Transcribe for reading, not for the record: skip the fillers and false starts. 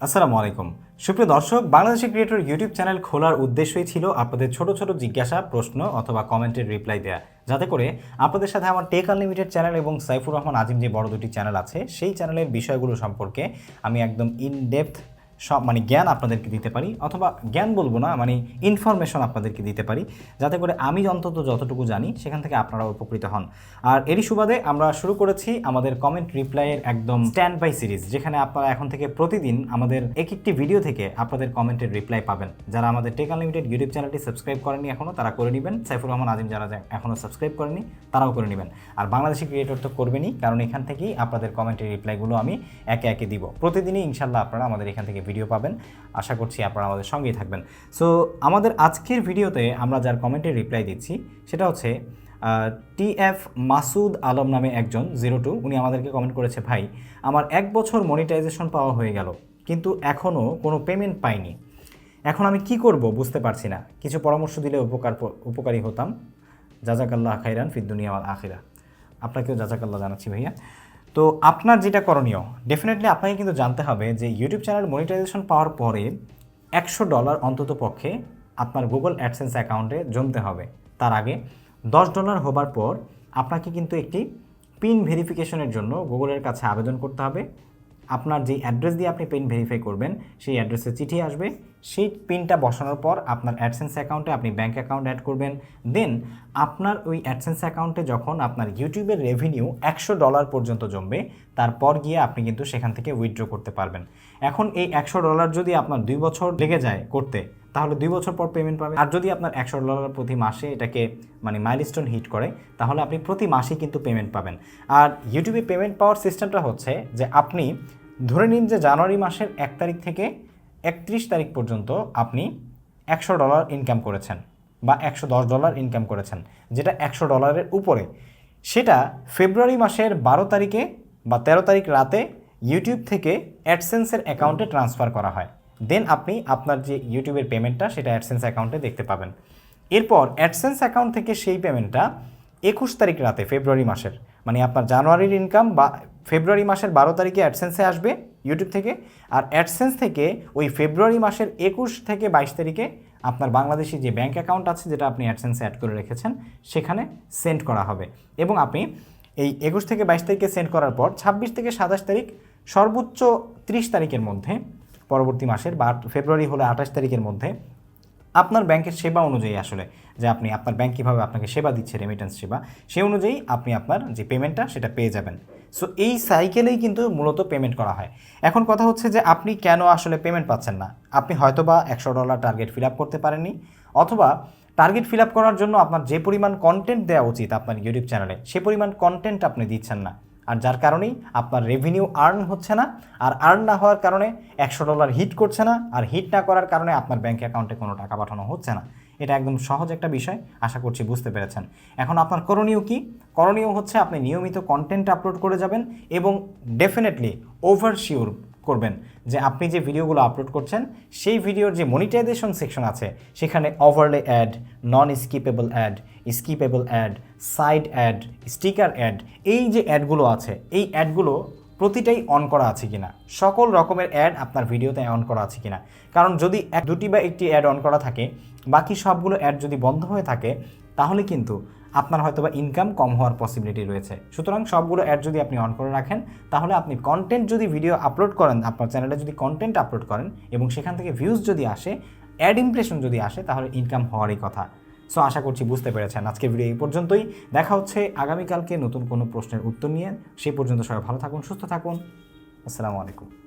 আসসালামু আলাইকুম সুপ্রিয় দর্শক, বাংলাদেশি ক্রিয়েটর ইউটিউব চ্যানেল খোলার উদ্দেশ্যই ছিল আপনাদের ছোট ছোট জিজ্ঞাসা, প্রশ্ন অথবা কমেন্টের রিপ্লাই দেয়া, যাতে করে আপনাদের সাথে আমার টেক আনলিমিটেড চ্যানেল এবং সাইফুর রহমান আজিম যে বড় দুটি চ্যানেল আছে সেই চ্যানেলের বিষয়গুলো সম্পর্কে আমি একদম ইনডেপথ সব জ্ঞান আপনাদেরকে দিতে পারি, অথবা জ্ঞান বলবো না, ইনফরমেশন আপনাদেরকে দিতে পারি, যাতে করে আমি অন্তত যতটুকু জানি সেখান থেকে আপনারা উপকৃত হন। আর এরই সুবাদে আমরা শুরু করেছি আমাদের কমেন্ট রিপ্লাইয়ের একদম স্ট্যান্ড বাই সিরিজ, যেখানে আপনারা এখন থেকে প্রতিদিন আমাদের একটি ভিডিও থেকে আপনাদের কমেন্টের রিপ্লাই পাবেন। যারা আমাদের টেক আনলিমিটেড ইউটিউব চ্যানেলটি সাবস্ক্রাইব করেনি এখনও, তারা করে নেবেন। সাইফুর রহমান আজিম যারা এখনও সাবস্ক্রাইব করেনি তারাও করে নেবেন। আর বাংলাদেশি ক্রিয়েটর তো করবেনই, কারণ এখান থেকেই আপনাদের কমেন্টের রিপ্লাইগুলো আমি একে একে দিব। প্রতিদিনই ইনশাল্লাহ আপনারা আমাদের এখান থেকে ভিডিও পাবেন। আশা করছি আপনারা আমাদের সঙ্গেই থাকবেন। সো আমাদের আজকের ভিডিওতে আমরা যার কমেন্টের রিপ্লাই দিচ্ছি সেটা হচ্ছে TF মাসুদ আলম নামে একজন 02। উনি আমাদেরকে কমেন্ট করেছে, ভাই আমার 1 বছর মনিটাইজেশন পাওয়া হয়ে গেল, কিন্তু এখনও কোনো পেমেন্ট পাইনি। এখন আমি কি করব বুঝতে পারছি না, কিছু পরামর্শ দিলে উপকারী হতাম। জাজাকাল্লাহ খাইরান ফিদ দুনিয়া ওয়াল আখিরা। আপনাকেও জাজাকাল্লাহ জানাচ্ছি ভাইয়া। তো আপনার যেটা করণীয়, ডেফিনেটলি আপনাকে কিন্তু জানতে হবে যে ইউটিউব চ্যানেল মনিটাইজেশন পাওয়ার পরে $100 অন্তত পক্ষে আপনার গুগল অ্যাডসেন্স অ্যাকাউন্টে জমতে হবে। তার আগে $10 হবার পর আপনাকে কিন্তু একটি পিন ভেরিফিকেশনের জন্য গুগলের কাছে আবেদন করতে হবে। আপনার যে অ্যাড্রেস দিয়ে আপনি পিন ভেরিফাই করবেন সেই অ্যাড্রেসে চিঠি আসবে। সেই পিনটা বসানোর পর আপনার অ্যাডসেন্স অ্যাকাউন্টে আপনি ব্যাঙ্ক অ্যাকাউন্ট অ্যাড করবেন। দেন আপনার ওই অ্যাডসেন্স অ্যাকাউন্টে যখন আপনার ইউটিউবের রেভিনিউ $100 পর্যন্ত জমবে, তারপর গিয়ে আপনি কিন্তু সেখান থেকে উইথড্র করতে পারবেন। এখন এই $100 যদি আপনার 2 বছর লেগে যায় করতে, তাহলে 2 বছর পর পেমেন্ট পাবেন। আর যদি আপনার $100 প্রতি মাসে এটাকে মাইলস্টোন হিট করে, তাহলে আপনি প্রতি মাসেই কিন্তু পেমেন্ট পাবেন। আর ইউটিউবে পেমেন্ট পাওয়ার সিস্টেমটা হচ্ছে যে আপনি ধরে নিন যে জানুয়ারি মাসের 1 তারিখ থেকে 31 তারিখ পর্যন্ত আপনি $100 ইনকাম করেছেন বা $110 ইনকাম করেছেন, যেটা $100 উপরে, সেটা ফেব্রুয়ারি মাসের 12 তারিখে বা 13 তারিখ রাতে ইউটিউব থেকে অ্যাডসেন্সের অ্যাকাউন্টে ট্রান্সফার করা হয়। দেন আপনি আপনার যে ইউটিউবের পেমেন্টটা সেটা অ্যাডসেন্স অ্যাকাউন্টে দেখতে পাবেন। এরপর অ্যাডসেন্স অ্যাকাউন্ট থেকে সেই পেমেন্টটা 21 তারিখ রাতে ফেব্রুয়ারি মাসের, আপনার জানুয়ারির ইনকাম বা ফেব্রুয়ারি মাসের 12 তারিখে অ্যাডসেন্সে আসবে ইউটিউব থেকে। আর অ্যাডসেন্স থেকে ওই ফেব্রুয়ারি মাসের 21 থেকে 22 তারিখে আপনার বাংলাদেশি যে ব্যাঙ্ক অ্যাকাউন্ট আছে, যেটা আপনি অ্যাডসেন্সে অ্যাড করে রেখেছেন, সেখানে সেন্ড করা হবে। এবং আপনি এই 21 থেকে 22 তারিখে সেন্ড করার পর 26 থেকে 27 তারিখ, সর্বোচ্চ 30 তারিখের মধ্যে, পরবর্তী মাসের বা ফেব্রুয়ারি হলে 28 তারিখের মধ্যে আপনার ব্যাংকের সেবা অনুযায়ী, আসলে যে আপনি আপনার ব্যাংক কীভাবে আপনাকে সেবা দিচ্ছে, রেমিটেন্স সেবা, সেই অনুযায়ী আপনি আপনার যে পেমেন্টটা সেটা পেয়ে যাবেন। সো এই সাইকেলেই কিন্তু মূলত পেমেন্ট করা হয়। এখন কথা হচ্ছে যে আপনি কেন আসলে পেমেন্ট পাচ্ছেন না। আপনি হয়তোবা $100 টার্গেট ফিল আপ করতে পারেননি, অথবা টার্গেট ফিল আপ করার জন্য আপনার যে পরিমাণ কন্টেন্ট দেওয়া উচিত আপনার ইউটিউব চ্যানেলে, সে পরিমাণ কন্টেন্ট আপনি দিচ্ছেন না। আর যার কারণেই আপনার রেভিনিউ আর্ন হচ্ছে না। আর আর্ন না হওয়ার কারণে $100 হিট করছে না। আর হিট না করার কারণে আপনার ব্যাঙ্ক অ্যাকাউন্টে কোনো টাকা পাঠানো হচ্ছে না। এটা একদম সহজ একটা বিষয়, আশা করছি বুঝতে পেরেছেন। এখন আপনার করণীয় কি? করণীয় হচ্ছে আপনি নিয়মিত কন্টেন্ট আপলোড করে যাবেন এবং ডেফিনেটলি ওভারশিওর করবেন যে আপনি যে ভিডিওগুলো আপলোড করছেন সেই ভিডিওর যে মনিটাইজেশন সেকশন আছে, সেখানে overlay ad, non skippable ad, skippable ad, side ad, sticker ad, এই যে অ্যাডগুলো আছে, এই অ্যাডগুলো প্রতিটাই অন করা আছে কিনা, সকল রকমের অ্যাড আপনার ভিডিওতে অন করা আছে কিনা। কারণ যদি 2টি বা 1টি অ্যাড অন করা থাকে, বাকি সবগুলো অ্যাড যদি বন্ধ হয়ে থাকে, তাহলে কিন্তু আপনার হয়তোবা ইনকাম কম হওয়ার পসিবিলিটি রয়েছে। সুতরাং সবগুলো অ্যাড যদি আপনি অন করে রাখেন, তাহলে আপনি কন্টেন্ট যদি ভিডিও আপলোড করেন, আপনার চ্যানেলে যদি কন্টেন্ট আপলোড করেন এবং সেখান থেকে ভিউজ যদি আসে, অ্যাড ইমপ্রেশন যদি আসে, তাহলে ইনকাম হওয়ারই কথা। সো আশা করছি বুঝতে পেরেছেন। আজকের ভিডিও এই পর্যন্তই। দেখা হচ্ছে আগামীকালকে নতুন কোনো প্রশ্নের উত্তর নিয়ে। সেই পর্যন্ত সবাই ভালো থাকুন, সুস্থ থাকুন। আসসালামু আলাইকুম।